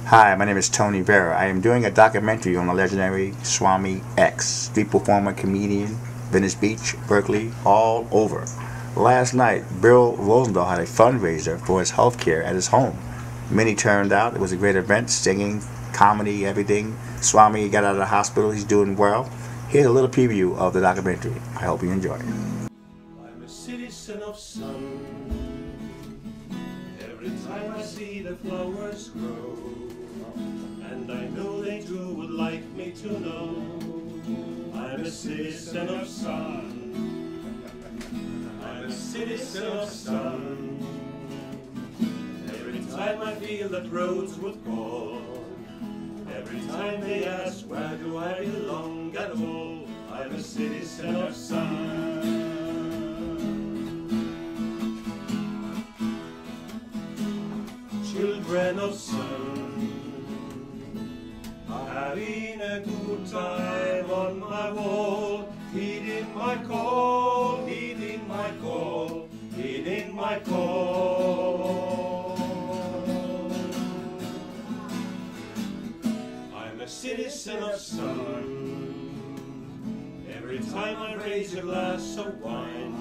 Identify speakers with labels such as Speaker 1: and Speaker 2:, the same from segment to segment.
Speaker 1: Hi, my name is Tony VERA. I am doing a documentary on the legendary Swami X, street performer, comedian, Venice Beach, Berkeley, all over. Last night, Bill Rosendahl had a fundraiser for his health care at his home. Many turned out. It was a great event, singing, comedy, everything. Swami got out of the hospital. He's doing well. Here's a little preview of the documentary. I hope you enjoy it.
Speaker 2: I'm a citizen of sun. Every time I see the flowers grow, and I know they too would like me to know, I'm a citizen of sun. I'm a citizen of sun. Every time I feel that roads would call, every time they ask where do I belong at all, I'm a citizen of sun. Children of sun, having a good time on my wall, heeding my call, heeding my call, heeding my call. I'm a citizen of sun. Every time I raise a glass of wine,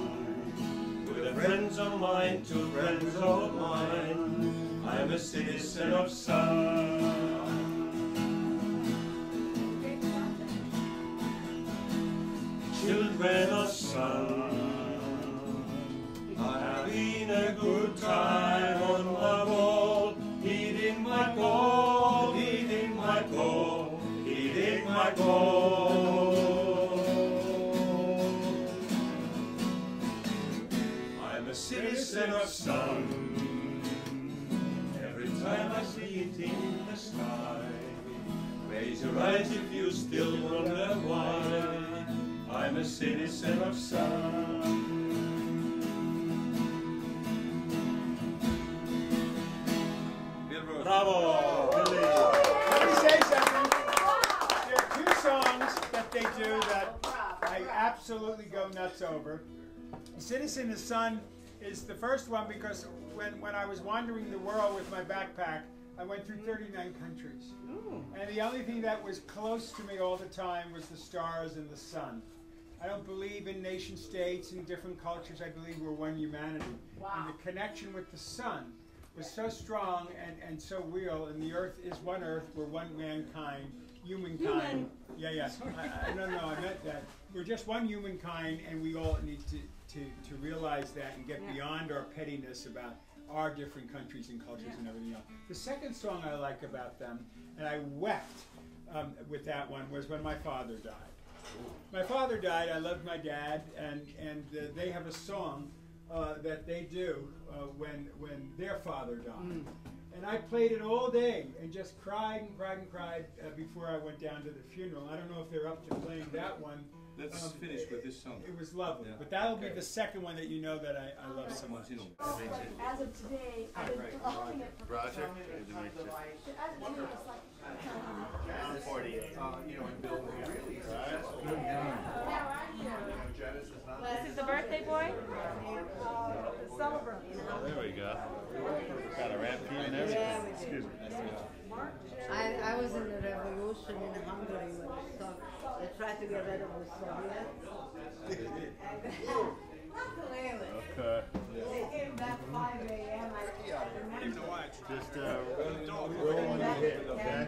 Speaker 2: with the friends of mine, two friends of mine, I'm a citizen of sun. Children of sun, having a good time on my wall, heeding my call, heeding my call, heeding my call. I'm a citizen of sun. Every time I see it in the sky, raise your eyes if you still wonder why, I'm a citizen of sun. Bravo!
Speaker 3: Let me say something. There are two songs that they do that I absolutely go nuts over. Citizen of Sun is the first one because when I was wandering the world with my backpack, I went through 39 countries. Ooh. And the only thing that was close to me all the time was the stars and the sun. I don't believe in nation states and different cultures. I believe we're one humanity. Wow. And the connection with the sun was so strong and so real. And the earth is one earth. We're one mankind, humankind. Yeah. No, I meant that. We're just one humankind, and we all need to realize that and get beyond our pettiness about our different countries and cultures and everything else. The second song I like about them, and I wept with that one, was when my father died. My father died. I loved my dad, and they have a song that they do when their father died. And I played it all day and just cried and cried and cried before I went down to the funeral. I don't know if they're up to playing that one.
Speaker 4: Let's finish with this song.
Speaker 3: It was lovely, but that'll be the second one that you know that I love so much.
Speaker 5: As of today, I've been following it for
Speaker 4: Roger.
Speaker 5: As of today, it's like
Speaker 4: 48.
Speaker 6: This is the birthday boy?
Speaker 5: celebrant.
Speaker 4: There we go. Got a rap team and everything. Excuse me.
Speaker 7: I was in the revolution in Hungary when they tried to get rid of the Soviets.
Speaker 4: Okay.
Speaker 7: They came back 5 a.m.
Speaker 4: Just rolling in here, okay?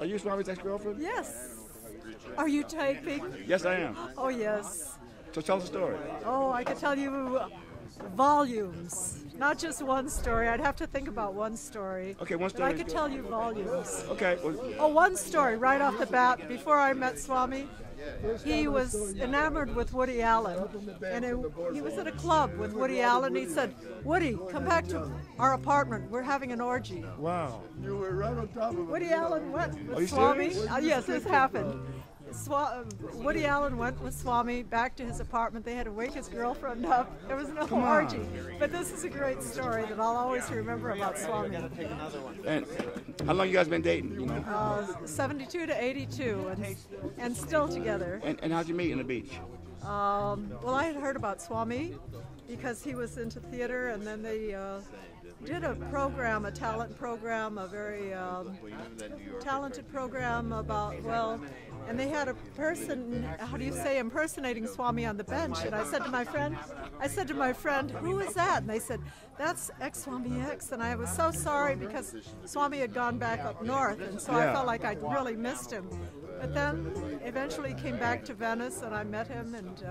Speaker 1: Are you Swami's ex-girlfriend?
Speaker 6: Yes. Are you typing?
Speaker 1: Yes, I am.
Speaker 6: Oh, yes.
Speaker 1: So tell us a story.
Speaker 6: Oh, I could tell you volumes. Not just one story. I'd have to think about one story.
Speaker 1: Okay, one
Speaker 6: But
Speaker 1: story
Speaker 6: I
Speaker 1: is
Speaker 6: could
Speaker 1: good.
Speaker 6: tell you volumes.
Speaker 1: Okay. Well,
Speaker 6: Oh, one story right off the bat. Before I met Swami, he was enamored with Woody Allen. And he was at a club with Woody Allen. He said, "Woody, come back to our apartment. We're having an orgy."
Speaker 1: wow.
Speaker 4: You were right on top of it.
Speaker 6: Woody Allen went
Speaker 1: Are you
Speaker 6: with Swami.
Speaker 1: serious?
Speaker 6: Yes, this happened. Woody Allen went with Swami back to his apartment. They had to wake his girlfriend up. There was no orgy. But this is a great story that I'll always remember about Swami.
Speaker 1: And how long you guys been dating? You know.
Speaker 6: 72 to 82, and still together.
Speaker 1: And how'd you meet on the beach?
Speaker 6: Well, I had heard about Swami because he was into theater, and then did a program, a talent program, a very talented program about, well, and they had a person, how do you say, impersonating Swami on the bench. And I said to my friend, who is that? And they said, that's Swami X. And I was so sorry because Swami had gone back up north, and so I felt like I'd really missed him. But then eventually came back to Venice, and I met him, and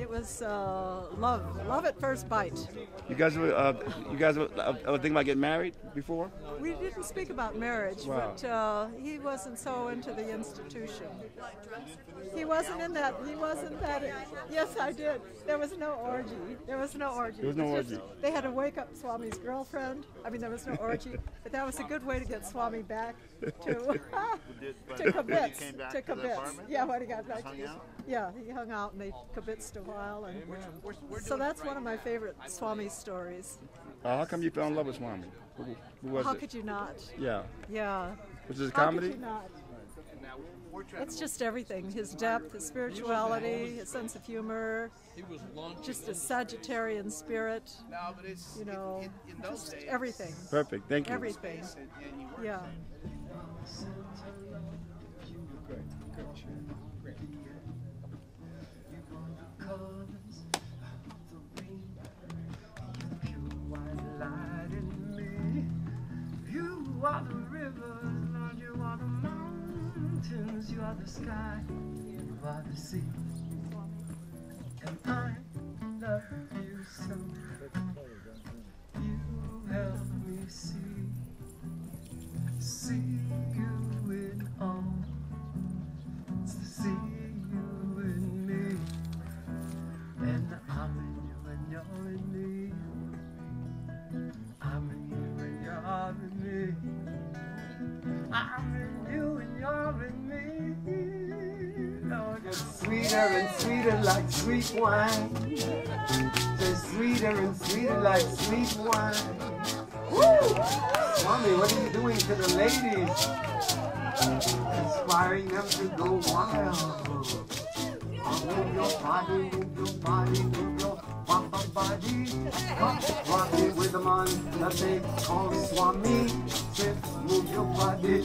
Speaker 6: it was love at first bite.
Speaker 1: You guys ever think about getting married before?
Speaker 6: We didn't speak about marriage, but he wasn't so into the institution. He wasn't in that. He wasn't that. Yes, I did. There was no orgy. There was no orgy. They had to wake up Swami's girlfriend. I mean, there was no orgy, but that was a good way to get Swami back to kibitz. To kibitz. Yeah, when he got back. Yeah, he hung out and they kibitzed a while, and so that's one of my favorite Swami stories.
Speaker 1: How come you fell in love with Swami? Who was
Speaker 6: How
Speaker 1: it?
Speaker 6: could you not?
Speaker 1: Yeah.
Speaker 6: Yeah.
Speaker 1: Was it a
Speaker 6: How
Speaker 1: comedy?
Speaker 6: could you not? It's just everything. His depth, his spirituality, his sense of humor, just a Sagittarian spirit, you know, just everything.
Speaker 1: Perfect. Thank you.
Speaker 6: Everything. Yeah.
Speaker 8: You are the rivers, Lord, you are the mountains, you are the sky, you are the sea. And I love you so. You help me see you in all, see you in me. And I'm in you and you're in me. I'm in you and you're in me. I'm in you and you're in me. Lord, you're sweeter and sweeter like sweet wine. You're sweeter and sweeter like sweet wine. Woo! Swami, what are you doing to the ladies? Inspiring them to go wild. Move your body, move your body, move your body. Rock it with the man that they call Swami. Say, move your body,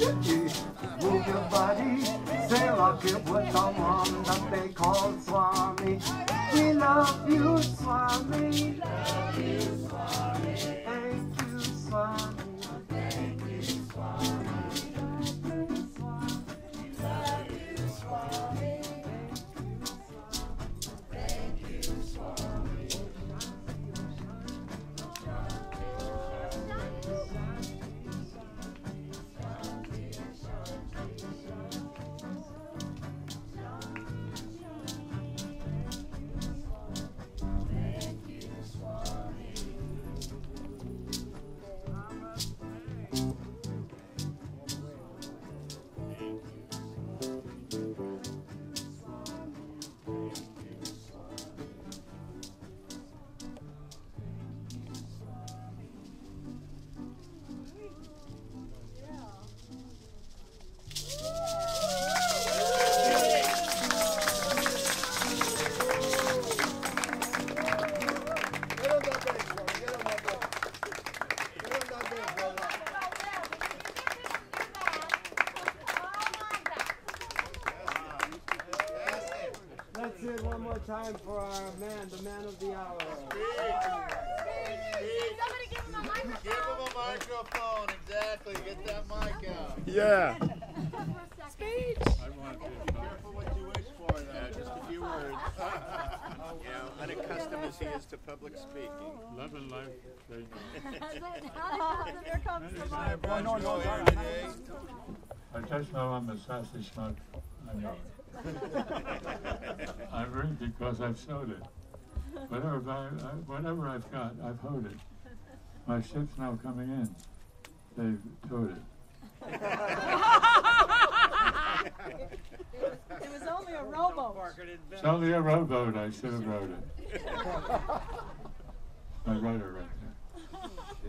Speaker 8: move your body. Say, rock it with the man that they call Swami. We love you, Swami. Love you, Swami. Thank you, Swami. Thank you, Swami. Love you, Swami. Time for our man, the man of the hour.
Speaker 5: Somebody give him a microphone.
Speaker 4: Give him a microphone, exactly. Get that mic out.
Speaker 1: Yeah.
Speaker 6: Speech.
Speaker 4: Be careful what you wish for there. Just a few words. You know, unaccustomed as he is to public speaking.
Speaker 2: Love and life.
Speaker 6: Here comes the mic.
Speaker 2: I just know I'm a sassy schmuck. I know it. I read because I've sowed it. Whatever I've got, I've hoed it. My ship's now coming in. They've towed it.
Speaker 6: It was only a rowboat.
Speaker 2: It's only a rowboat. I should have rowed it. My rudder right there.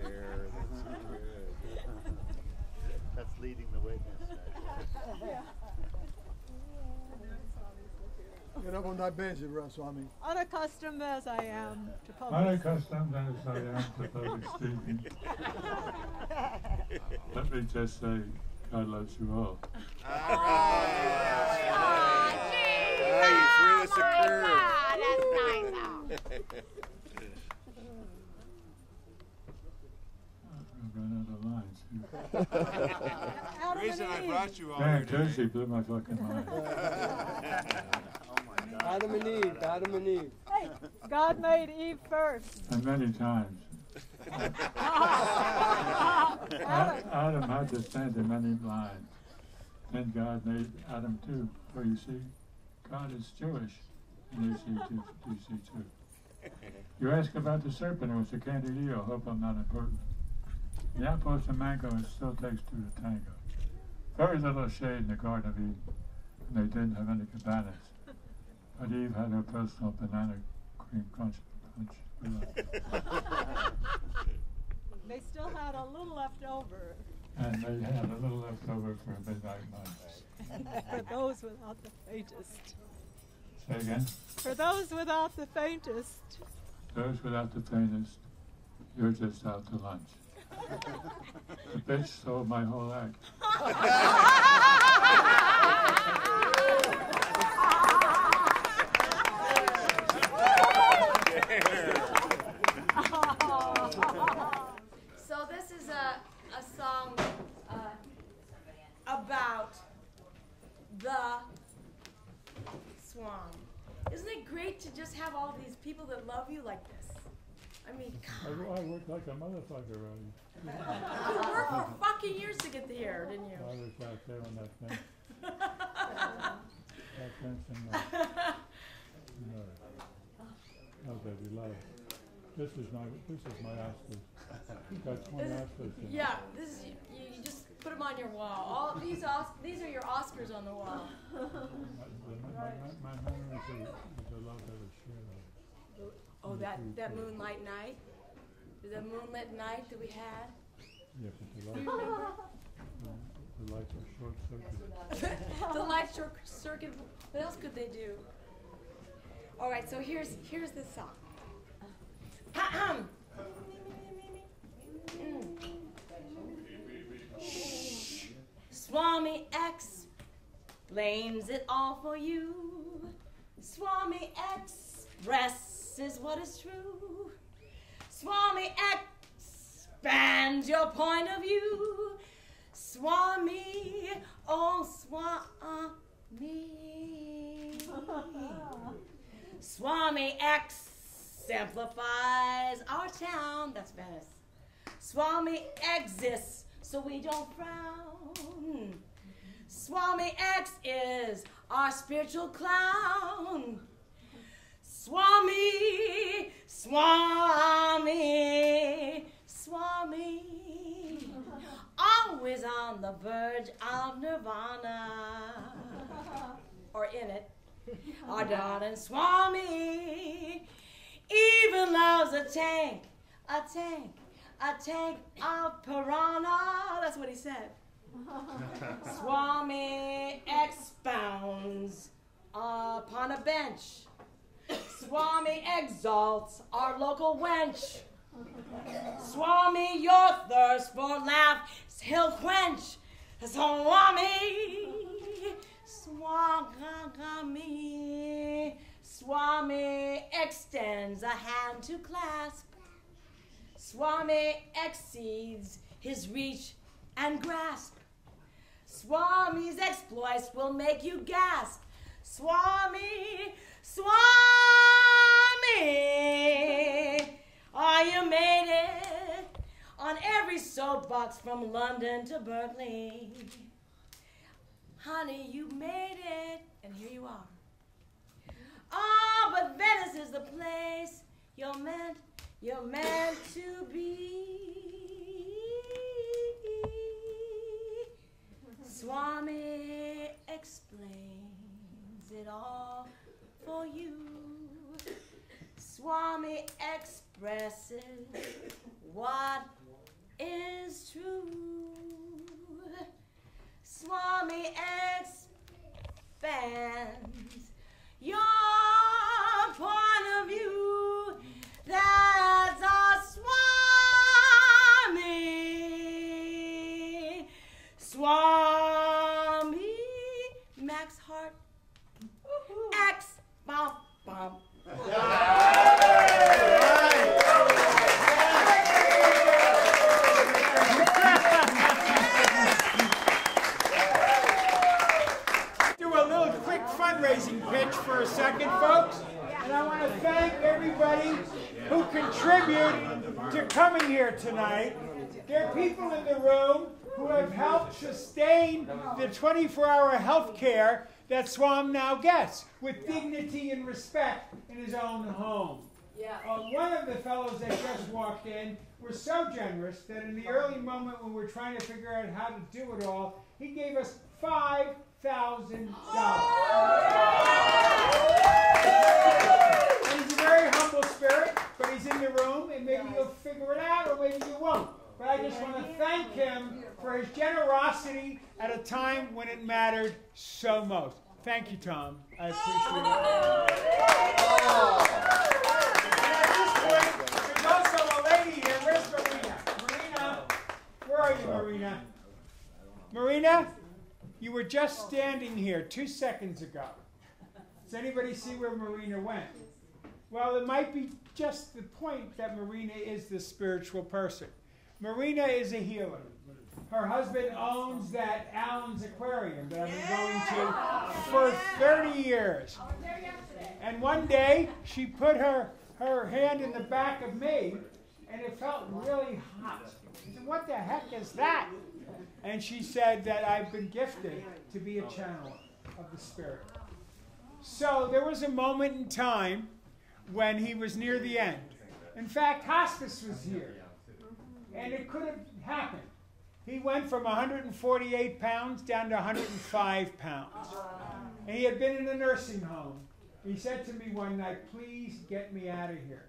Speaker 4: Sure, that's good. That's leading the witness.
Speaker 6: Yeah.
Speaker 9: Get up on that bench, Swami.
Speaker 6: Unaccustomed as I am to public
Speaker 10: Unaccustomed as I am to public speaking. Let me just say, God loves you all.
Speaker 4: All right. You threw us a curve.
Speaker 11: That's nice.
Speaker 10: I've run out of lines here.
Speaker 4: The reason I brought you all
Speaker 10: Dang,
Speaker 4: here
Speaker 10: Tuesday blew my fucking mind.
Speaker 4: Oh my God.
Speaker 12: Adam and Eve, Adam and Eve.
Speaker 6: Hey, God made Eve first.
Speaker 10: And many times. Adam had to stand in many lines. Then God made Adam too. For you see, God is Jewish, and you see too. You ask about the serpent, it was a candied eel. Hope I'm not important. The apples and mango, it still takes two to tango. Very little shade in the Garden of Eden, and they didn't have any cabanas. But Eve had her personal banana cream crunch.
Speaker 6: They still had a little left over.
Speaker 10: And they had a little left over for a midnight lunch.
Speaker 6: For those without the faintest.
Speaker 10: Say again?
Speaker 6: For those without the faintest.
Speaker 10: Those without the faintest, you're just out to lunch. The bitch stole my whole act.
Speaker 11: So this is a song about the swan. Isn't it great to just have all these people that love you like this? I mean, God.
Speaker 10: I worked like a motherfucker, right?
Speaker 11: You worked for fucking years to get here, didn't you?
Speaker 10: I was out there on that fence. That fence and oh, baby, love. This is my Oscars. Got 20 Oscars in.
Speaker 11: Yeah, this is you just put them on your wall. All these are your Oscars on the wall.
Speaker 10: My memory is a love that was shared.
Speaker 11: Oh, that moonlight night? That moonlit night that we had?
Speaker 10: Yeah, but
Speaker 11: Do you remember?
Speaker 10: the lights are short circuit.
Speaker 11: The light short circuit. What else could they do? All right, so here's the song. Swami X blames it all for you. Swami expresses what is true. Swami expands your point of view. Swami, oh Swami. Swami exemplifies our town, that's Venice. Swami exists so we don't frown. Swami X is our spiritual clown. Swami, Swami, Swami, always on the verge of nirvana, or in it. Our darling Swami even loves a tank of piranha. That's what he said. Swami expounds upon a bench. Swami exalts our local wench. Swami, your thirst for laughs he'll quench. Swami, Swami, Swami extends a hand to clasp. Swami exceeds his reach and grasp. Swami's exploits will make you gasp. Swami, Swami, oh, you made it on every soapbox from London to Berkeley. Honey, you made it, and here you are. Oh, but Venice is the place you're meant to be. Swami explains it all for you. Swami expresses what is true. Swami expands your
Speaker 3: everybody who contributed to coming here tonight. There are people in the room who have helped sustain the 24-hour health care that Swam now gets with dignity and respect in his own home. One of the fellows that just walked in was so generous that in the early moment when we were trying to figure out how to do it all, he gave us $5,000. And he's a very humble spirit, but he's in the room, and maybe you'll figure it out, or maybe you won't. But I just want to thank him for his generosity at a time when it mattered so most. Thank you, Tom. I appreciate it. And at this point, there's also a lady here. Where's Marina? Marina, where are you, Marina? Marina, you were just standing here 2 seconds ago. Does anybody see where Marina went? Well, it might be just the point that Marina is the spiritual person. Marina is a healer. Her husband owns that Allen's Aquarium that I've been going to for 30 years. And one day, she put her hand in the back of me, and it felt really hot. I said, what the heck is that? And she said that I've been gifted to be a channeler of the Spirit. So there was a moment in time when he was near the end. In fact, hospice was here. And it could have happened. He went from 148 pounds down to 105 pounds. And he had been in a nursing home. He said to me one night, please get me out of here.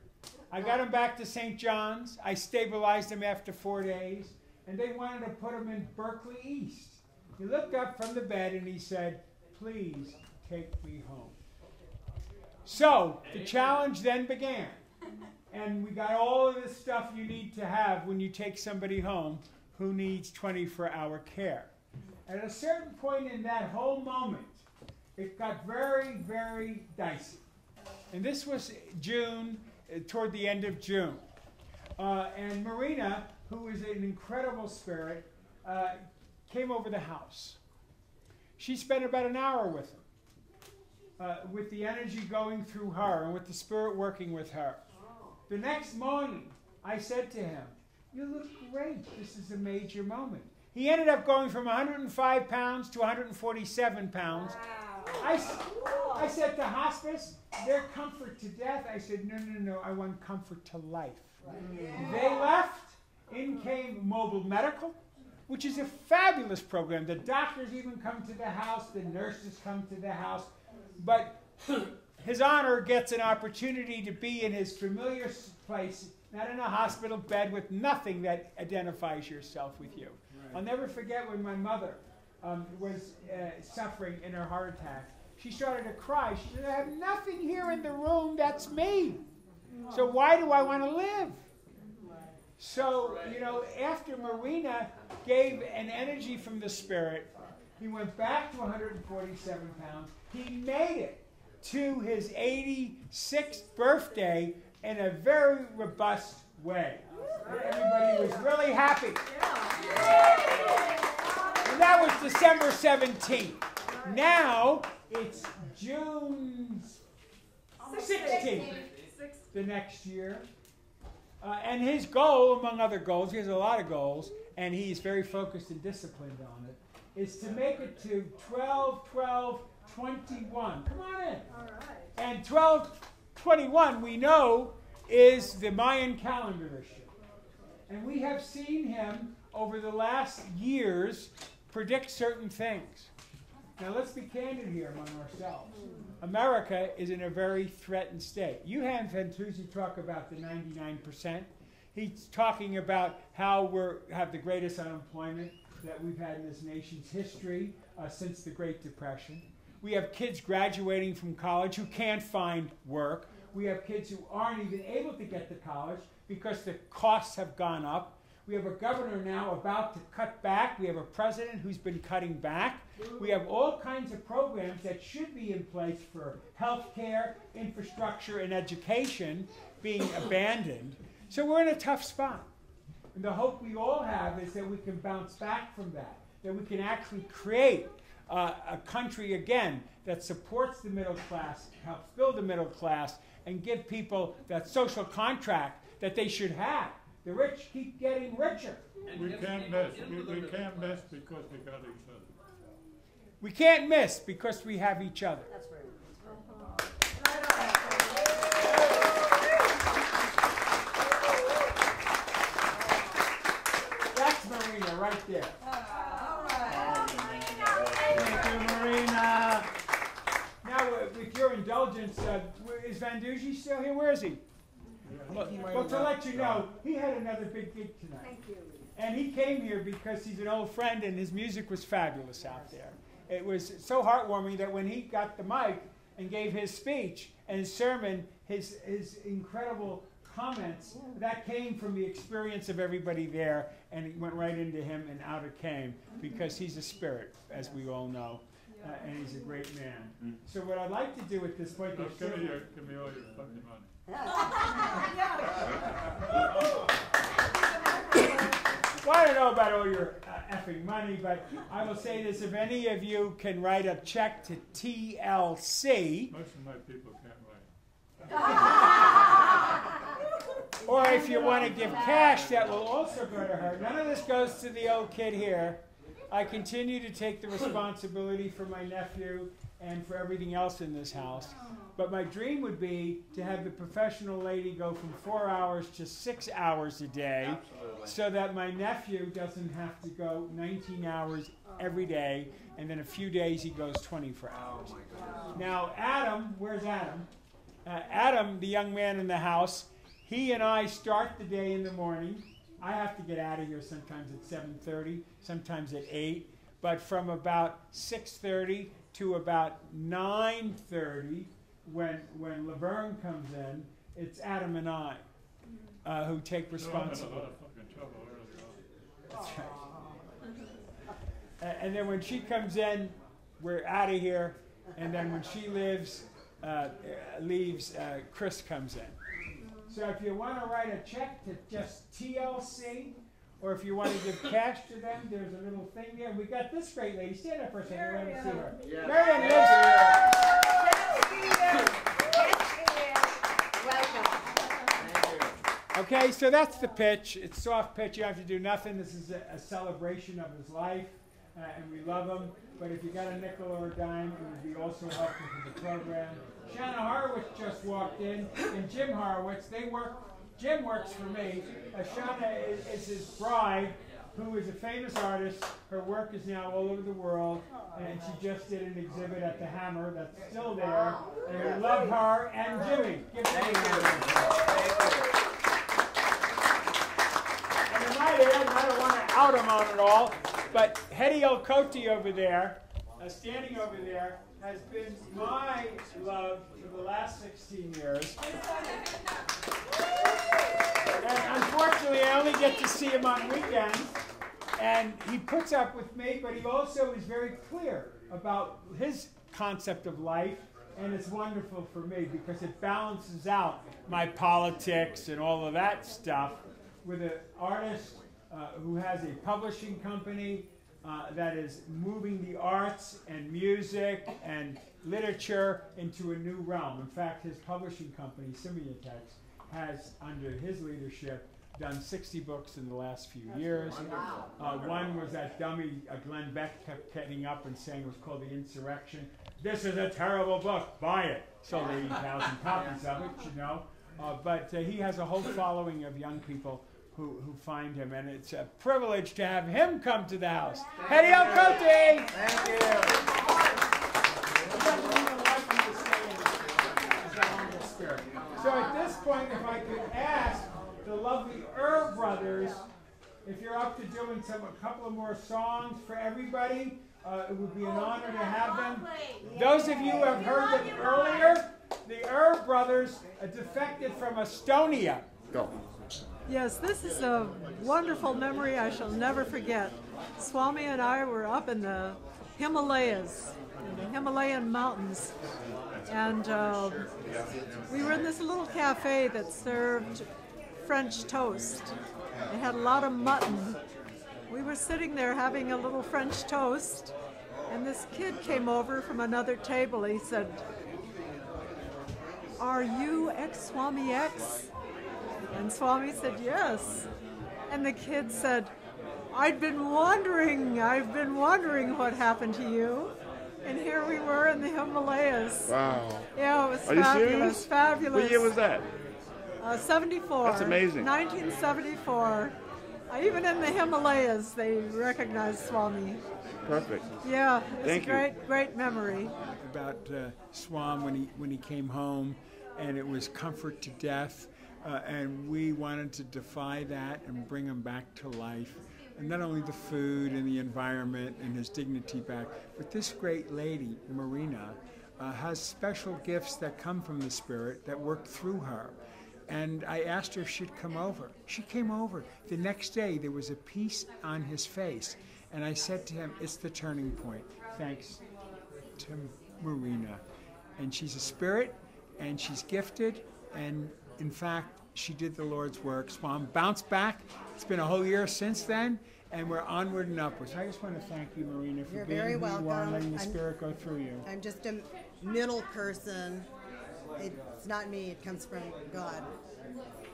Speaker 3: I got him back to St. John's. I stabilized him after 4 days. And they wanted to put him in Berkeley East. He looked up from the bed and he said, please take me home. So the challenge then began. And we got all of this stuff you need to have when you take somebody home who needs 24-hour care. At a certain point in that whole moment, it got very, very dicey. And this was June, toward the end of June. And Marina, who is an incredible spirit, came over the house. She spent about an hour with him, with the energy going through her and with the spirit working with her. The next morning, I said to him, you look great. This is a major moment. He ended up going from 105 pounds to 147 pounds. Wow. I said to hospice, they're comfort to death. I said, no, I want comfort to life. Right. They left. In came mobile medical, which is a fabulous program. The doctors even come to the house. The nurses come to the house. But His Honor gets an opportunity to be in his familiar place, not in a hospital bed with nothing that identifies yourself with you. Right. I'll never forget when my mother was suffering in her heart attack. She started to cry. She said, I have nothing here in the room that's me. So why do I want to live? So, you know, after Marina gave an energy from the Spirit, he went back to 147 pounds. He made it to his 86th birthday in a very robust way. Everybody was really happy. And that was December 17th. Now it's June 16th, the next year. And his goal, among other goals, he has a lot of goals, and he's very focused and disciplined on it, is to make it to 12-12-21. Come on in. All right. And 12-21, we know, is the Mayan calendar this year. And we have seen him over the last years predict certain things. Now let's be candid here among ourselves. America is in a very threatened state. You had Fantuzzi talk about the 99%. He's talking about how we have the greatest unemployment that we've had in this nation's history since the Great Depression. We have kids graduating from college who can't find work. We have kids who aren't even able to get to college because the costs have gone up. We have a governor now about to cut back. We have a president who's been cutting back. We have all kinds of programs that should be in place for health care, infrastructure, and education being abandoned. So we're in a tough spot. And the hope we all have is that we can bounce back from that we can actually create a country again that supports the middle class, helps build the middle class, and give people that social contract that they should have. The rich keep getting richer.
Speaker 10: We can't miss. We can't miss because we got each other.
Speaker 3: We can't miss because we have each other.
Speaker 11: That's right.
Speaker 3: That's Marina right there. Thank you, Marina. Now, with your indulgence, is Van Duzy still here? Where is he? Well, to let you know, he had another big gig tonight.
Speaker 11: Thank you.
Speaker 3: And he came here because he's an old friend and his music was fabulous out there. It was so heartwarming that when he got the mic and gave his speech and his sermon, his incredible comments, that came from the experience of everybody there, and it went right into him and out it came, because he's a spirit, as we all know, and he's a great man. So what I'd like to do at this point...
Speaker 10: Give me all your fucking money.
Speaker 3: Well, I don't know about all your effing money, but I will say this: if any of you can write a check to TLC,
Speaker 10: Most of my people can't write.
Speaker 3: or if you want to give cash, that will also go to her. None of this goes to the old kid here. I continue to take the responsibility for my nephew and for everything else in this house. But my dream would be to have the professional lady go from 4 hours to 6 hours a day. Absolutely. So that my nephew doesn't have to go 19 hours every day, and then a few days he goes 24 hours. Now, Adam, where's Adam? Adam, the young man in the house, he and I start the day in the morning. I have to get out of here sometimes at 7:30, sometimes at 8, but from about 6:30 to about 9:30, when Laverne comes in, it's Adam and I who take responsibility. That's right. And then when she comes in, we're out of here. And then when she leaves, Chris comes in. So if you want to write a check to just TLC, or if you want to give cash to them, there's a little thing there. We got this great lady. Stand up for a second. Let me see her.
Speaker 8: Yeah.
Speaker 3: Marion lives
Speaker 11: Welcome.
Speaker 3: Okay, so that's the pitch. It's soft pitch. You have to do nothing. This is a celebration of his life, and we love him. But if you got a nickel or a dime, it would be also helpful for the program. Shanna Horowitz just walked in, and Jim Horowitz. Jim works for me. Shanna is his bride, who is a famous artist. Her work is now all over the world, and she just did an exhibit at the Hammer that's still there. And we love her and Jimmy. Give Jimmy a hand. And in my head, I don't want to out him on it all, but Hedy Elkoti over there, standing over there, has been my love for the last 16 years. And unfortunately, I only get to see him on weekends. And he puts up with me, but he also is very clear about his concept of life. And it's wonderful for me because it balances out my politics and all of that stuff with an artist who has a publishing company that is moving the arts and music and literature into a new realm. In fact, his publishing company, Semiotext, has, under his leadership, done 60 books in the last few years. One was that dummy Glenn Beck kept getting up and saying it was called The Insurrection. This is a terrible book. Buy it. Sold 80,000 copies of it, you know. But he has a whole following of young people who find him, and it's a privilege to have him come to the house. Hedy Elkoti!
Speaker 8: Thank you.
Speaker 3: So at this point, if I could ask the lovely Brothers, if you're up to doing a couple of more songs for everybody, it would be an honor to have them. Those of you who have heard them earlier, the Brothers defected from Estonia.
Speaker 1: Go.
Speaker 6: Yes, this is a wonderful memory I shall never forget. Swami and I were up in the Himalayas, in the Himalayan mountains, and we were in this little cafe that served French toast. It had a lot of mutton. We were sitting there having a little French toast, and this kid came over from another table. He said, "Are you ex-Swami X?" And Swami said, "Yes." And the kid said, I've been wondering what happened to you." And here we were in the Himalayas.
Speaker 9: Wow.
Speaker 6: Yeah, it was
Speaker 9: Are you
Speaker 6: fabulous.
Speaker 9: serious?
Speaker 6: Fabulous.
Speaker 9: What year was that?
Speaker 6: 74.
Speaker 9: That's amazing.
Speaker 6: 1974. Even in the Himalayas, they recognized Swami.
Speaker 9: Perfect.
Speaker 6: Yeah, it's
Speaker 9: Thank
Speaker 6: a great memory.
Speaker 3: About Swam when he came home, and it was comfort to death, and we wanted to defy that and bring him back to life. And not only the food and the environment and his dignity back, but this great lady, Marina, has special gifts that come from the Spirit that work through her. And I asked her if she'd come over. She came over. The next day, there was a peace on his face. And I said to him, it's the turning point, thanks to Marina. And she's a spirit, and she's gifted, and in fact, she did the Lord's work. Swam bounced back. It's been a whole year since then, and we're onward and upwards. I just want to thank you, Marina, for
Speaker 13: You're
Speaker 3: being
Speaker 13: very
Speaker 3: who you are and
Speaker 13: welcome.
Speaker 3: letting the Spirit go through you.
Speaker 13: I'm just a middle person. It's not me, it comes from God.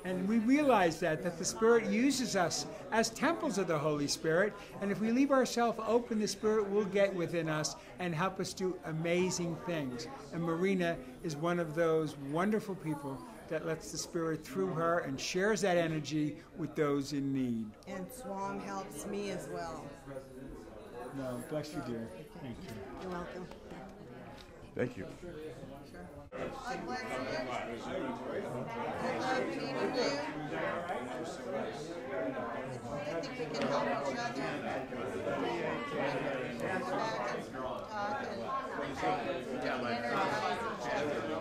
Speaker 3: And we realize that the Spirit uses us as temples of the Holy Spirit, and if we leave ourselves open, the Spirit will get within us and help us do amazing things. And Marina is one of those wonderful people that lets the Spirit through her and shares that energy with those in need.
Speaker 13: And Swam helps me as well.
Speaker 3: No, bless you, dear. Thank you.
Speaker 13: You're welcome.
Speaker 9: Thank you.
Speaker 13: God bless you. I love meeting you. I think we can help each other. Come back and talk and energize each other.